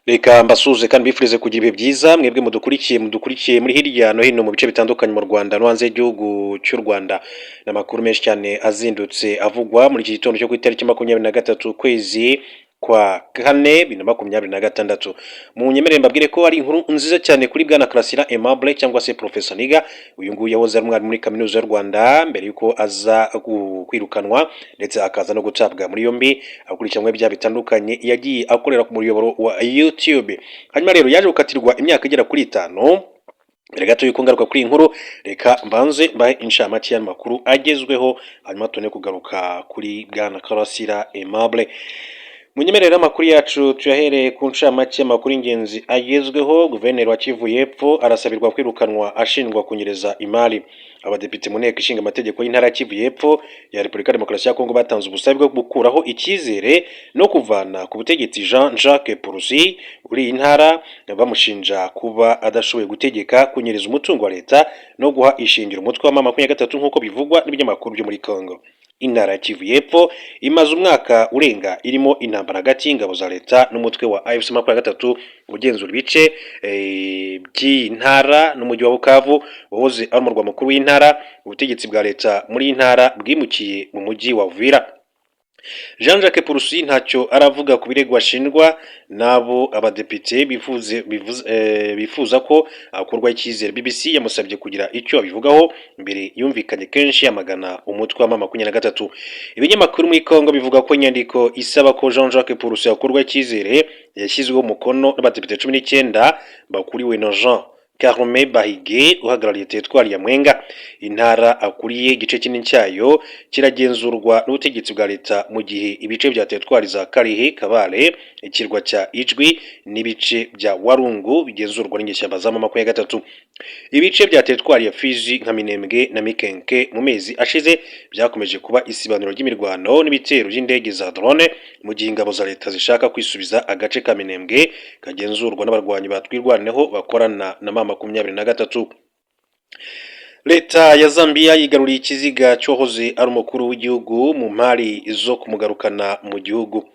Reka mbasuhuze kandi mbifurize kugira ibihe byiza mwebwe mudukurikiye muri hirya no hino mu bice bitandukanye mu Rwanda no hanze y'igihugu cy'u Rwanda. Ni amakuru menshi cyane azindutse avugwa muri iki gitondo cyo ku itariki 23 ukwezi kwa kane 2026. Mu nyemerere mbabwire ko ari inkuru nziza cyane kuri bwana Karasira Aimable cyangwa se Professor Niga. Uyu nguyu yahoze ari umwarimu muri kaminuza y'u Rwanda mbere yuko aza kwirukanwa ndetse akaza no gutabwa muri yombi akurikiranwe bya bitandukanye yagiye akorera ku muyoboro wa YouTube. Hanyuma rero yaje gukatirwa imyaka igera kuri 5. Mbere gato yuko ngaruka kuri inkuru, reka mbanze mbahe inshamake y'amakuru agezweho hanyuma tune kugaruka kuri bwana Karasira Aimable. Munyemerere amakuru yacu tuyahereye ku nshamake y'amakuru ingenzi agezweho. Guverineri wa Kivu y'Epfo arasabirwa kwirukanwa ashinjwa kunyereza imari. Abadepite mu nteko ishinga amategeko y'intara ya Kivu y'Epfo ya Repubulika Demokarasi ya Kongo batanze ubusabe bwo gukuraho icyizere no kuvana ku butegetsi Jean-Jacques Purusi uri intara, bamushinja kuba adashoboye gutegeka, kunyereza umutungo wa leta no guha ishingiro umutwe wa M23 nk'uko bivugwa n'ibinyamakuru byo muri Kongo. Intara ya Kivu y'Epfo imaze umwaka urenga irimo intambara hagati y'ingabo za leta n'umutwe wa AFC/M23 ugenzura ibice by'intara n'umujyi wa Bukavu wahoze ari umurwa mukuru w'intara. Ubutegetsi bwa leta muri intara bwimukiye mu mujyi wa Uvira. Jean-Jacques Purusi ntacyo aravuga ku birego ashinjwa nabo abadepite bifuza ko akorwa icyizere. BBC yamusabye kugira icyo abivugaho mbere yumvikanye kenshi yamagana umutwe wa M23. Ibinyamakuru muri Kongo bivuga ko inyandiko isaba ko Jean-Jacques Purusi akorwa icyizere yashyizweho umukono n'abadepite 19 bakuriwe na Jean Karume Bahige uhagarariye teritwari ya Mwenga. Intara akuriye igice kinini cyayo kiragenzurwa n'ubutegetsi bwa leta mu gihe ibice bya teritwari za Karihe, Kabale, ikirwa cya Ijwi n'ibice bya Warungu bigenzurwa n'inyeshyamba za M23. Ibice bya teritwari ya Fizi nka Minembwe na Mikenke mu mezi ashize byakomeje kuba isibaniro ry'imirwano n'ibitero by'indege za drone mu gihe ingabo za leta zishaka kwisubiza agace ka Minembwe kagenzurwa n'abarwanyi batwirwaneho bakorana na M23. Leta ya Zambia yigaruriye ikiziga cyohoze ari umukuru w'igihugu mu mpari zo kumugarukana mu gihugu.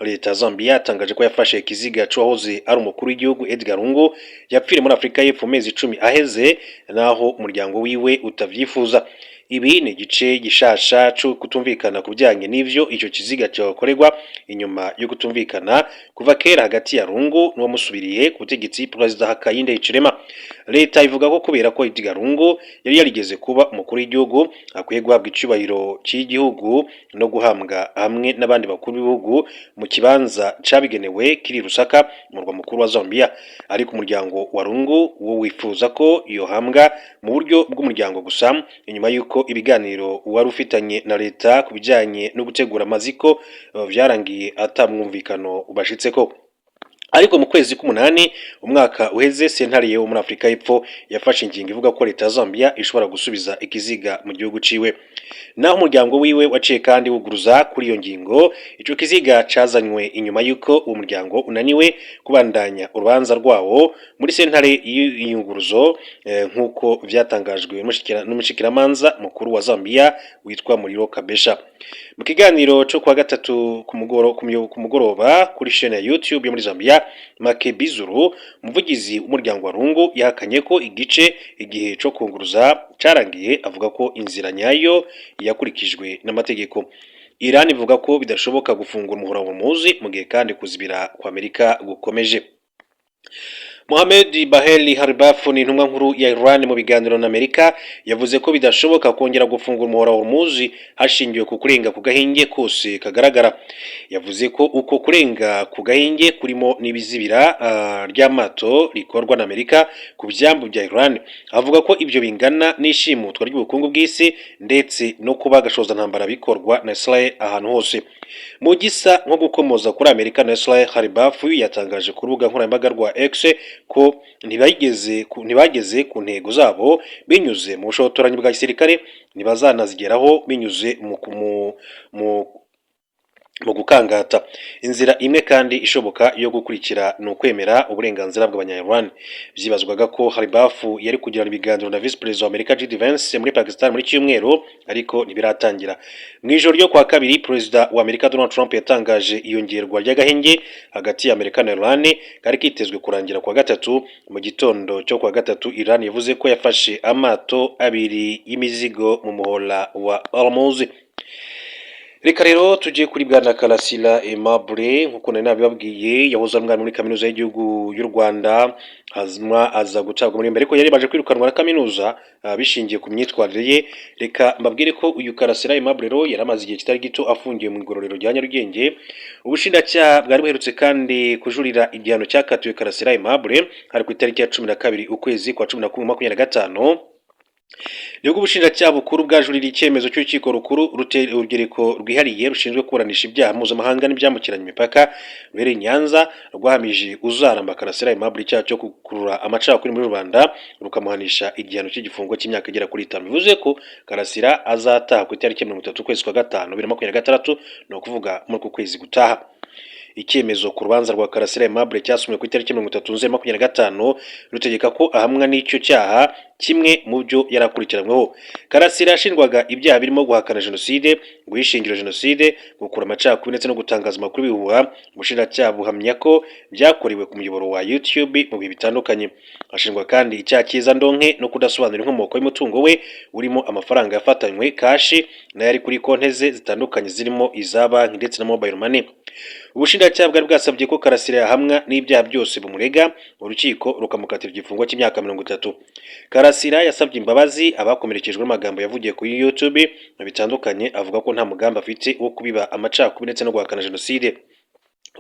Leta ya Zambia yatangaje ko yafashe ikiziga cyohoze ari umukuru w'igihugu Edgar Lungu yapfiriye muri Afurika y'Epfo mezi 10 aheze naho umuryango wiwe utavyifuza. Ibi ni igice gishasha cyo kutumvikana ku bijyanye n'ivyo icyo kiziga cyakorerwa inyuma yo kutumvikana kuva kera hagati ya Lungu n'uwamusubiriye ku butegetsi Perezida Hakainde Hichilema. Leta ivuga ko kubera ko Edgar Lungu yari yarigeze kuba umukuru w'igihugu akwiye guhabwa icubahiro cy'igihugu no guhambwa hamwe n'abandi bakuru b'ibihugu mu kibanza cabigenewe kiri Lusaka umurwa mukuru wa Zambia. Ariko umuryango wa Lungu wo wifuza ko iyo hambwa mu buryo bw'umuryango gusa inyuma yuko ibiganiro wari ufitanye na leta ku bijyanye no gutegura amaziko byarangiye atamwumvikano ubashitseko. Ariko mu kwezi k'umunani umwaka uheze sentare yo muri Afurika y'Epfo yafashe ingingo ivuga ko leta ya Zambia ishobora gusubiza ikiziga mu gihugu ciwe. Naho umuryango wiwe waciye kandi wuguruza kuri iyo ngingo, ico kiziga cazanywe inyuma yuko uwo muryango unaniwe kubandanya urubanza rwawo muri sentare y'iyunguruzo nk'uko vyatangajwe n'umushikiramanza mukuru wa Zambia witwa Muliro Kabesha. Mu kiganiro cyo kwa gatatu ku mugoroba kuri chaîne ya YouTube yo muri Zambia, Make Bizuru umuvugizi w'umuryango wa Lungu yahakanye ko igihe cyo kunguruza carangiye, avuga ko inzira nyayo yakurikijwe n'amategeko. Iran ivuga ko bidashoboka gufungura umuhora wa Hormuz mu gihe kandi kuzibira kwa Amerika gukomeje. Mohamed Baheli Haribaf ni intumwa nkuru ya Iran mu biganiro na Amerika yavuze ko bidashoboka kongera gufungura umuhora wa Hormuz hashingiwe ku kurenga ku gahinge kose kagaragara. Yavuze ko uko kurenga ku gahinge kurimo n'ibizibira ry'amato rikorwa na Amerika ku byambu bya Iran. Avuga ko ibyo bingana n'ishimutwa ry'ubukungu bw'isi ndetse no kuba gashoza ntambara bikorwa na Israel ahantu hose. Mu gisa nko gukomoza kuri Amerika na Israel, Haribaf yatangaje ku rubuga nkoranyambaga rwa X ko ntibageze ku ntego zabo binyuze mu bushotoranyi bwa gisirikare, ntibazanazigeraho binyuze mu gukangata. Inzira imwe kandi ishoboka yo gukurikira ni ukwemera uburenganzira bw'abanya-Iran. Byibazwaga ko Haribafu yari kugirana ibiganiro na Vice President wa Amerika JD Vance muri Pakistan muri cyumweru, ariko ntibiratangira. Mu ijoro ryo kwa kabiri, Perezida wa Amerika Donald Trump yatangaje iyongerwa ry'agahenge hagati ya Amerika na Iran kari kitezwe kurangira kwa gatatu. Mu gitondo cyo kwa gatatu, Iran yavuze ko yafashe amato abiri y'imizigo mu muhora wa Hormuz. Reka rero tugiye kuri bwana Karasira Aimable, nkuko nari nabibabwiye, yahoze ari umwarimu muri kaminuza y'igihugu y'u Rwanda, aza gutabwa muri mbere, ariko yari baje kwirukanwa na kaminuza bishingiye ku myitwarire ye. Reka mbabwire ko uyu Karasira Aimable rero yari amaze igihe kitari gito afungiye mu igororero rya Nyarugenge. Ubushinjacyaha bwari buherutse kandi kujurira igihano cyakatiwe Karasira Aimable hari ku itariki ya 12 ukwezi kwa 11 2025. Nibwo ubushinjacyaha bukuru bwajurira icyemezo cy'urukiko rukuru urugereko rwihariye rushinzwe kuburanisha ibyaha mpuzamahanga n'ibyambukiranya imipaka ruherereye i Nyanza rwahamije uzaramba Karasira Aimable icyaha cyo gukurura amacakubiri muri rubanda rukamuhanisha igihano cy'igifungo cy'imyaka igera kuri 5. Bivuze ko Karasira azataha ku itariki ya 30 ukwezi kwa 5 2026, ni ukuvuga muri uku kwezi gutaha. Icyemezo ku rubanza rwa Karasira Aimable cyasomwe ku itariki 30 Nzeri 2025 rutegeka ko ahamwa n'icyo cyaha kimwe mu byo yarakurikiranyweho. Karasira yashinjwaga ibyaha birimo guhakana jenoside, guhishingira jenoside, gukura amacakubiri ndetse no gutangaza amakuru bihuha. Ubushinjacyaha buhamya ko byakorewe ku muyoboro wa YouTube mu bihe bitandukanye. Ashinjwa kandi icyaha cyiza ndonke no kudasobanura inkomoko y'umutungo we urimo amafaranga yafatanywe kashi n'ayari kuri konti ze zitandukanye zirimo iza banki ndetse na mobile money. Ubushinjacyaha bwari bwasabye ko Karasira yahamwa n'ibyaha byose bumurega, urukiko rukamukatira igifungo cy'imyaka 30. Karasira yasabye imbabazi abakomerekejwe n'amagambo yavugiye kuri YouTube bitandukanye, avuga ko nta mugambi afite wo kubiba amacakubiri ndetse no guhakana jenoside.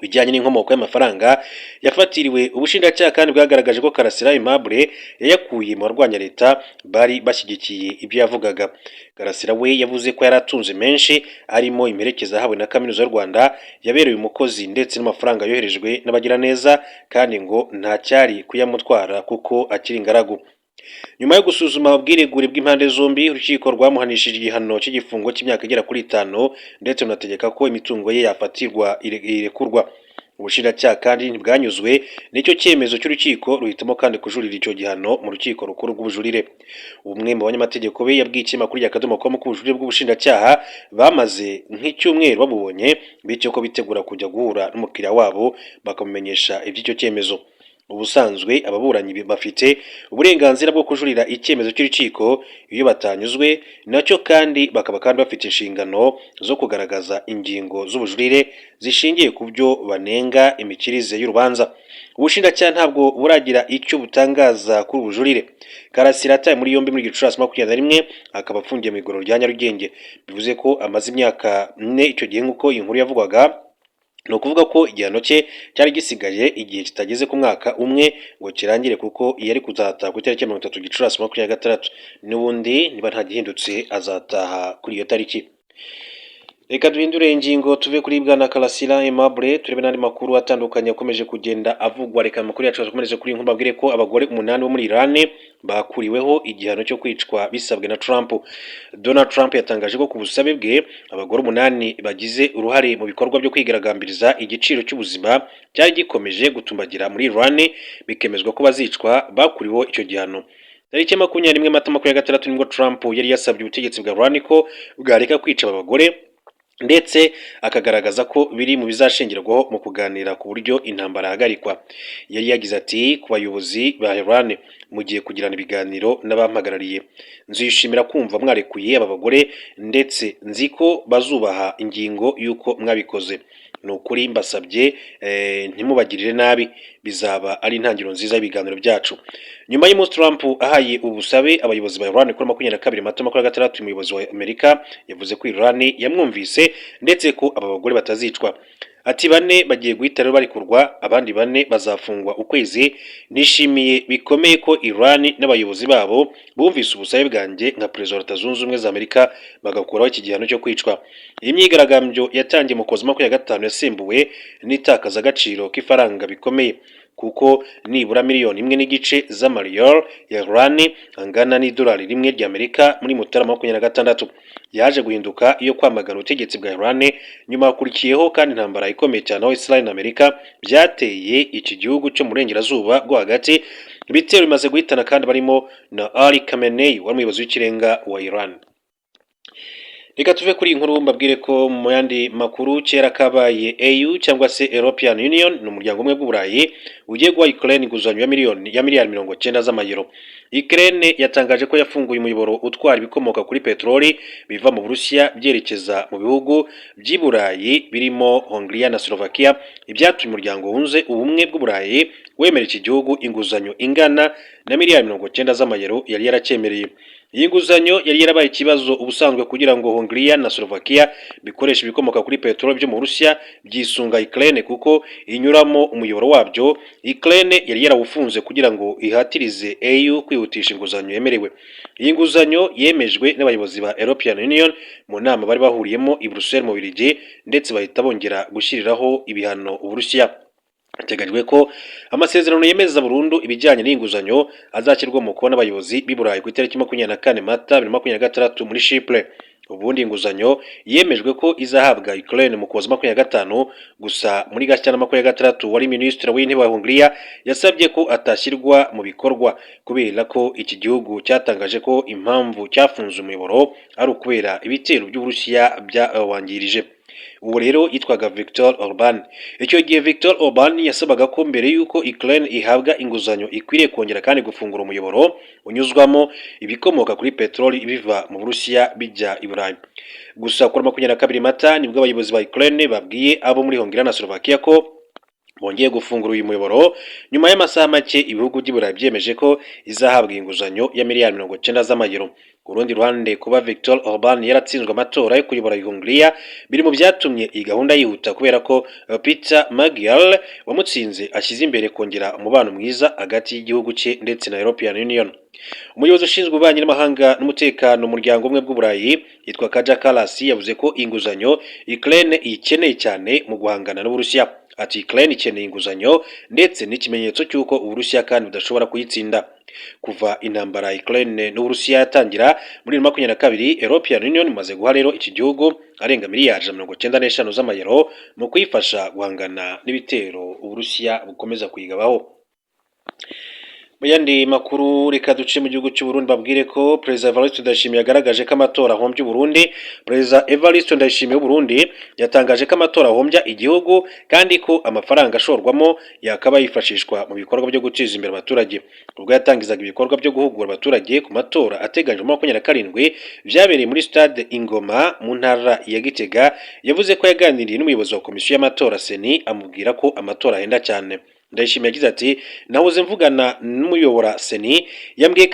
Bijyanye n'inkomoko y'amafaranga yafatiriwe, ubushinjacyaha kandi bwagaragaje ko Karasira Aimable yayakuye mu barwanya leta bari bashyigikiye ibyo yavugaga. Karasira we yavuze ko yaratunze menshi arimo imperekeza yahawe na kaminuza y'u Rwanda, yabereye umukozi ndetse n'amafaranga yoherejwe n'abagiraneza, kandi ngo nta cyari kuyamutwara kuko akiri ingaragu. Nyuma yo gusuzuma ubwiregure bw'impande zombi, urukiko rwamuhanishije igihano cy'igifungo cy'imyaka igera kuri 5 ndetse runategeka ko imitungo ye yafatirwa irekurwa. Ubushinjacyaha kandi ntibwanyuzwe n'icyo cyemezo cy'urukiko, ruhitamo kandi kujurira icyo gihano mu rukiko rukuru rw'ubujurire. Umwe mu banyamategeko be yabwiye ikinyamakuru Akadomo.com ko ubujurire bw'ubushinjacyaha bamaze nk'icyumweru babubonye, bityo ko bitegura kujya guhura n'umukiriya wabo bakamumenyesha iby'icyo cyemezo. Ubusanzwe ababuranyi bafite uburenganzira bwo kujurira icyemezo cy'urukiko iyo batanyuzwe nacyo, kandi bakaba kandi bafite inshingano zo kugaragaza ingingo z'ubujurire zishingiye ku byo banenga imikirize y'urubanza. Ubushinjacyaha ntabwo buragira icyo butangaza kuri ubujurire. Karasira ataye muri yombi muri Gicurasi 21 akaba afungiye mu igororero rya Nyarugenge. Bivuze ko amaze imyaka 4 icyo gihe nk'uko inkuru yavugaga. Ni ukuvuga ko igihano cye cyari gisigaye igihe kitageze ku mwaka umwe ngo kirangire, kuko yari kuzataha ku itariki ya 30 Gicurasi 2026. N'ubundi niba nta gihindutse azataha kuri iyo tariki. Reka duhindure ingingo tuve kuri bwana Karasira Aimable turebe n'andi makuru atandukanye akomeje kugenda avugwa. Reka amakuru yacu akomeje kuri inkuru mbabwire ko abagore 8 bo muri Iran bakuriweho igihano cyo kwicwa bisabwe na Trump. Donald Trump yatangaje ko ku busabe bwe abagore 8 bagize uruhare mu bikorwa byo kwigaragambiriza igiciro cy'ubuzima cyari gikomeje gutumbagira muri Iran, bikemezwa ko bazicwa bakuriweho icyo gihano. Tariki ya 21 Mata 2026 nibwo Trump yari yasabye ubutegetsi bwa Iran ko bwareka kwica abagore, ndetse akagaragaza ko biri mu bizashingirwaho mu kuganira ku buryo intambara yahagarikwa. Yari yagize ati, ku bayobozi ba Iran mugiye kugirana ibiganiro n'abampagarariye, nzishimira kumva mwarekuye aba bagore ndetse nzi ko bazubaha ingingo y'uko mwabikoze. Ni ukuri mbasabye ntimubagirire nabi, bizaba ari intangiriro nziza y'ibiganiro byacu. Nyuma y'umunsi Trump ahaye ubusabe abayobozi ba Iran kuri 22 Mata 2026, umuyobozi wa Amerika yavuze ko Iran yamwumvise ndetse ko aba bagore batazicwa. Ati 4 bagiye guhita rero barikurwa, abandi 4 bazafungwa ukwezi. Nishimiye bikomeye ko Iran n'abayobozi babo bumvise ubusabe bwanjye nka Perezida wa Leta Zunze Ubumwe za Amerika bagakuraho iki gihano cyo kwicwa. Iyi myigaragambyo yatangiye mu kwezi kwa 5 yasembuwe n'itakaza agaciro k'ifaranga bikomeye. kuko nibura miliyoni imwe n'igice z'amariyoro ya Iran angana n'idolari rimwe ry'Amerika muri Mutarama 2026 yaje guhinduka iyo kwamagana ubutegetsi bwa Iran. Nyuma hakurikiyeho kandi intambara ikomeye cyane aho Israel na Amerika byateye iki gihugu cyo mu burengerazuba bwo hagati. Ibitero bimaze guhitana kandi barimo na Ali Khamenei wari umuyobozi w'ikirenga wa Iran. Reka tuve kuri inkuru mbabwire ko mu yandi makuru kera kabaye EU cyangwa se European Union ni umuryango umwe bw'Uburayi ugiye guha Ukraine inguzanyo ya miliyari 90 z'amayero. Ukraine yatangaje ko yafunguye umuyoboro utwara ibikomoka kuri peteroli biva mu Burusiya byerekeza mu bihugu by'Iburayi birimo Hongria na Slovakia, ibyatumye umuryango wunze ubumwe bw'Uburayi wemera iki gihugu inguzanyo ingana na miliyari 90 z'amayero yari yaracyemereye. Iyi nguzanyo yari yarabaye ikibazo ubusanzwe kugira ngo Hongria na Slovakia bikoresha ibikomoka kuri peteroli byo mu Burusiya byisunga Ukraine kuko inyuramo umuyoboro wabyo. Ukraine yari yarawufunze kugira ngo ihatirize EU kwihutisha inguzanyo yemerewe. Iyi nguzanyo yemejwe n'abayobozi ba European Union mu nama bari bahuriyemo i Brussels mu Bubiligi, ndetse bahita bongera gushyiriraho ibihano Uburusiya. Hateganyijwe ko amasezerano yemeza burundu ibijyanye n'inguzanyo azashyirwa mu kubona abayobozi b'Iburayi ku itariki 24 Mata 2026 muri Chypre. Ubundi inguzanyo yemejwe ko izahabwa Ukraine mu Ukuboza 25, gusa muri Gashyantare 26 wari minisitiri w'intebe wa Hongria yasabye ko atashyirwa mu bikorwa kubera ko iki gihugu cyatangaje ko impamvu cyafunze umuyoboro ari ukubera ibitero by'Uburusiya byawangirije. Ubu rero yitwaga Viktor Orban. Icyo gihe Viktor Orban yasabaga ko mbere yuko Ukraine ihabwa inguzanyo ikwiriye kongera kandi gufungura umuyoboro unyuzwamo ibikomoka kuri peteroli biva mu Burusiya bijya i Burayi. Gusa kuri 22 Mata nibwo abayobozi ba Ukraine babwiye abo muri Hongria na Slovakia ko bongeye gufungura uyu muyoboro nyuma y'amasaha make ibihugu by'Iburayi byemeje ko izahabwa inguzanyo ya miliyari 90 z'amayero. Ku rundi ruhande, kuba Viktor Orban yaratsinzwe amatora yo kuyobora Hongria biri mu byatumye iyi gahunda yihuta kubera ko Peter Magyar wamutsinze ashyize imbere kongera umubano mwiza hagati y'igihugu cye ndetse na European Union. Umuyobozi ushinzwe ububanyi n'amahanga n'umutekano mu muryango umwe bw'Uburayi yitwa Kaja Kallas yavuze ko inguzanyo Ukraine ikeneye cyane mu guhangana n'Uburusiya. Ati Ukraine ikeneye inguzanyo ndetse n'ikimenyetso cy'uko Uburusiya kandi budashobora kuyitsinda. Kuva intambara Ukraine n'Uburusiya yatangira muri 2022, European Union imaze guha rero iki gihugu arenga miliyari 95 z'amayero mu kuyifasha guhangana n'ibitero Uburusiya bukomeza kuyigabaho. Mu yandi makuru reka duce mu gihugu cy'u Burundi babwire ko Perezida Evariste Ndayishimiye yagaragaje ko amatora ahombye Burundi. Perezida Evariste Ndayishimiye w'u Burundi yatangaje ko amatora ahombya igihugu kandi ko amafaranga ashorwamo yakaba yifashishwa mu bikorwa byo guteza imbere abaturage. Ubwo yatangizaga ibikorwa byo guhugura abaturage ku matora ateganyijwe mu 2027 byabereye muri stade Ingoma mu ntara ya Gitega, yavuze ko yaganiriye n'umuyobozi wa komisiyo y'amatora Seni amubwira ko amatora ahenda cyane. Ndayishimiye yagize ati nahoze mvugana n'umuyobora Seni yambwiye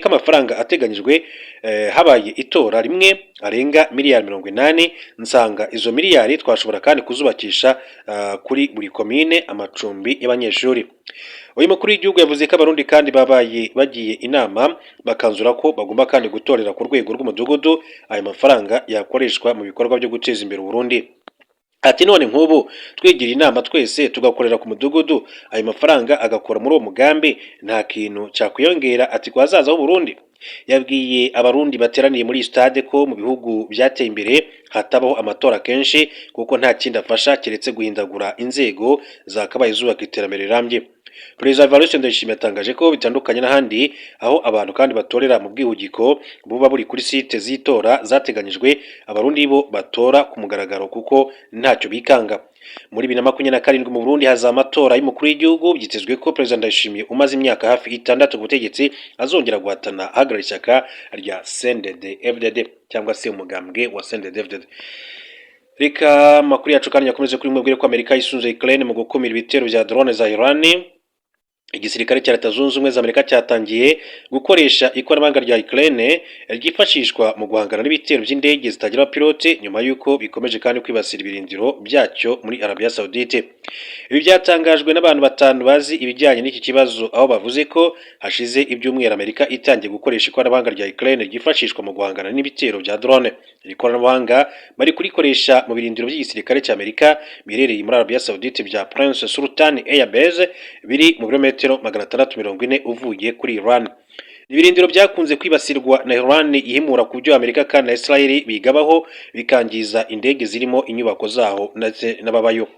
ko amafaranga ateganyijwe habaye itora rimwe arenga miliyari 80, nsanga izo miliyari twashobora kandi kuzubakisha kuri buri komine amacumbi y'abanyeshuri. Uyu mukuru w'igihugu yavuze ko abarundi kandi bagiye inama bakanzura ko bagomba kandi gutorera ku rwego rw'umudugudu ayo mafaranga yakoreshwa mu bikorwa byo guteza imbere Burundi. Ati none nk'ubu twigira inama twese tugakorera ku mudugudu ayo mafaranga agakora muri uwo mugambi nta kintu cyakwiyongera ati kwazaza ho Burundi. Yabwiye abarundi bateraniye muri stade ko mu bihugu byateye imbere hatabaho amatora kenshi kuko nta kindi afasha keretse guhindagura inzego zakabaye zubaka iterambere rirambye. Perezida Evariste Ndayishimiye yatangaje ko bitandukanye n'ahandi aho abantu kandi batorera mu bwihugiko buba buri kuri site z'itora zateganyijwe, abarundi bo batora ku mugaragaro kuko ntacyo bikanga. Muri 2027 mu Burundi haza amatora y'umukuru w'igihugu, byitezwe ko Perezida Ndayishimiye umaze imyaka hafi 6 ku butegetsi azongera guhatana ahagarara ishyaka rya CNDD-FDD cyangwa se umugambwe wa CNDD-FDD. Reka makuru yacu kandi yakomeze kuri mwebwe ko Amerika yisunze Ukraine mu gukumira ibitero bya drone za Iran. Igisirikare cya Leta Zunze Ubumwe za Amerika cyatangiye gukoresha ikoranabuhanga rya Ukraine ryifashishwa mu guhangana n'ibitero by'indege zitagira abapilote nyuma y'uko bikomeje kandi kwibasira ibirindiro byacyo muri Arabia Saudite. Ibi byatangajwe n'abantu batanu bazi ibijyanye n'iki kibazo, aho bavuze ko hashize ibyumweru Amerika itangiye gukoresha ikoranabuhanga rya Ukraine ryifashishwa mu guhangana n'ibitero bya drone. Iri koranabuhanga bari kurikoresha mu birindiro by'igisirikare cya Amerika biherereye muri Arabia Saudite bya Prince Sultan Air Base biri mu birometero 640 uvuye kuri Iran. Ibirindiro byakunze kwibasirwa na Iran ihimura ku byo Amerika kandi na Israel bigabaho bikangiza indege zirimo inyubako zaho ndetse n'ababayo.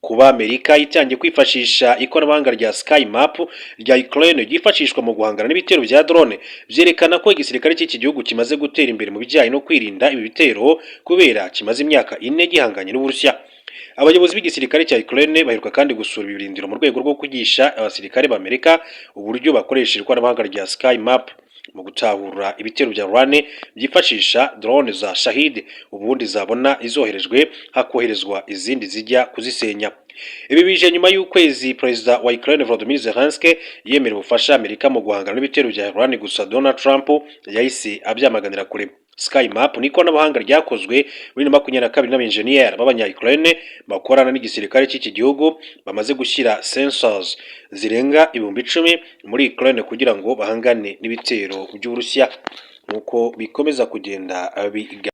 Kuba Amerika itangiye kwifashisha ikoranabuhanga rya Sky Map rya Ukraine ryifashishwa mu guhangana n'ibitero bya drone byerekana ko igisirikare cy'iki gihugu kimaze gutera imbere mu bijyanye no kwirinda ibi bitero kubera kimaze imyaka 4 gihanganye n'Uburusiya. Abayobozi b'igisirikare cya Ukraine baheruka kandi gusura ibirindiro mu rwego rwo kwigisha abasirikare b'Amerika uburyo bakoresha ikoranabuhanga rya Sky Map mu gutahura ibitero bya Iran byifashisha drone za Shahid, ubundi zabona izoherejwe hakoherezwa izindi zijya kuzisenya. Ibi bije nyuma y'ukwezi Perezida wa Ukraine Volodymyr Zelensky yemerera ubufasha Amerika mu guhangana n'ibitero bya Iran, gusa Donald Trump yahise abyamaganira kure. Sky Map ni ikoranabuhanga ryakozwe muri 2022 n'abenjeniyeri b'abanya-Ukraine bakorana n'igisirikare cy'iki gihugu bamaze gushyira sensors zirenga 10,000 muri Ukraine kugira ngo bahangane n'ibitero by'Uburusiya, nuko bikomeza kugenda biga.